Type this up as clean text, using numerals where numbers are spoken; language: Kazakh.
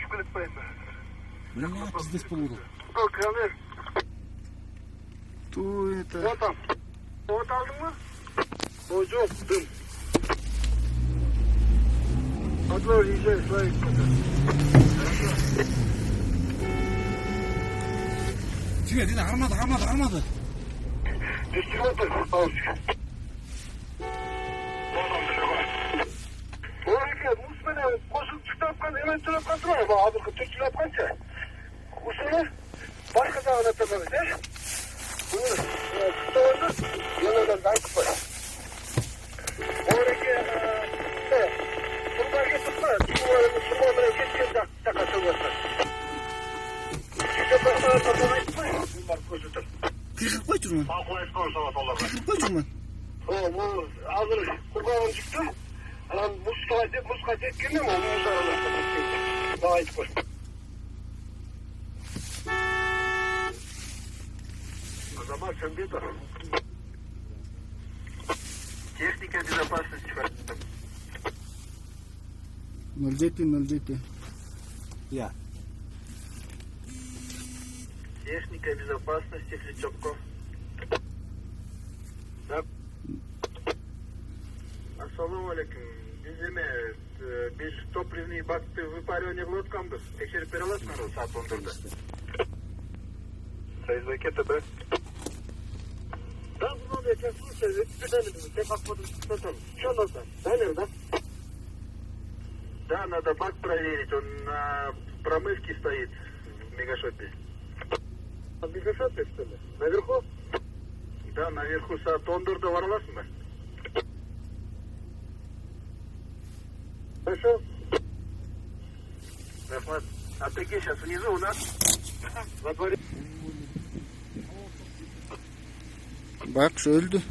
Düşüp kelip Ne pizdes buldu? Al kraner. Tу это. Отам. От алдың mı? O жоқ, дым. Отвор, езжай, славик. Тиге, dedi armadı. Düştür отыр, ауыз. Ореке, мұспенен қосып çıktapkan, hemen тұрапқан тұрар. Ба, адырқы түртілапқанша. Ұсыны, басқа жағын атамамыз, Bunu çıktağında yanından da ayıp var. Ореке, bunlar getirme, sumarına geçken takası varsa. Çünkü başına tatamayıp var, bunlar koşutur. Kırık koy durman. Balkona çıkıyor sabah onlardan. Kırık koy durman. Bu hazır kurbanın çıktı. Lan buzka tetkini mi? Onun üzerine daha ayıp var. O zaman sen bir daha. Техника безопасности. 07. Я. Техника безопасности, Хлечевков. Да. Ассаламу алейкум. Biz topливный бакты выпаривания в лодкамбыз. Тексеріп бере аласыңар ол саат 14-да. Союз кетті бі? Да, bunu я тебя слушаю, ты как вот что надо? Да? Да, надо бак проверить, он на промывке стоит в мегашопе. На мегашопе, что ли? Наверху? Да, наверху саат 14-да бара аласың ба? Хорошо? Рахмат. А ты где сейчас внизу у нас? Во дворе. Bak öldü.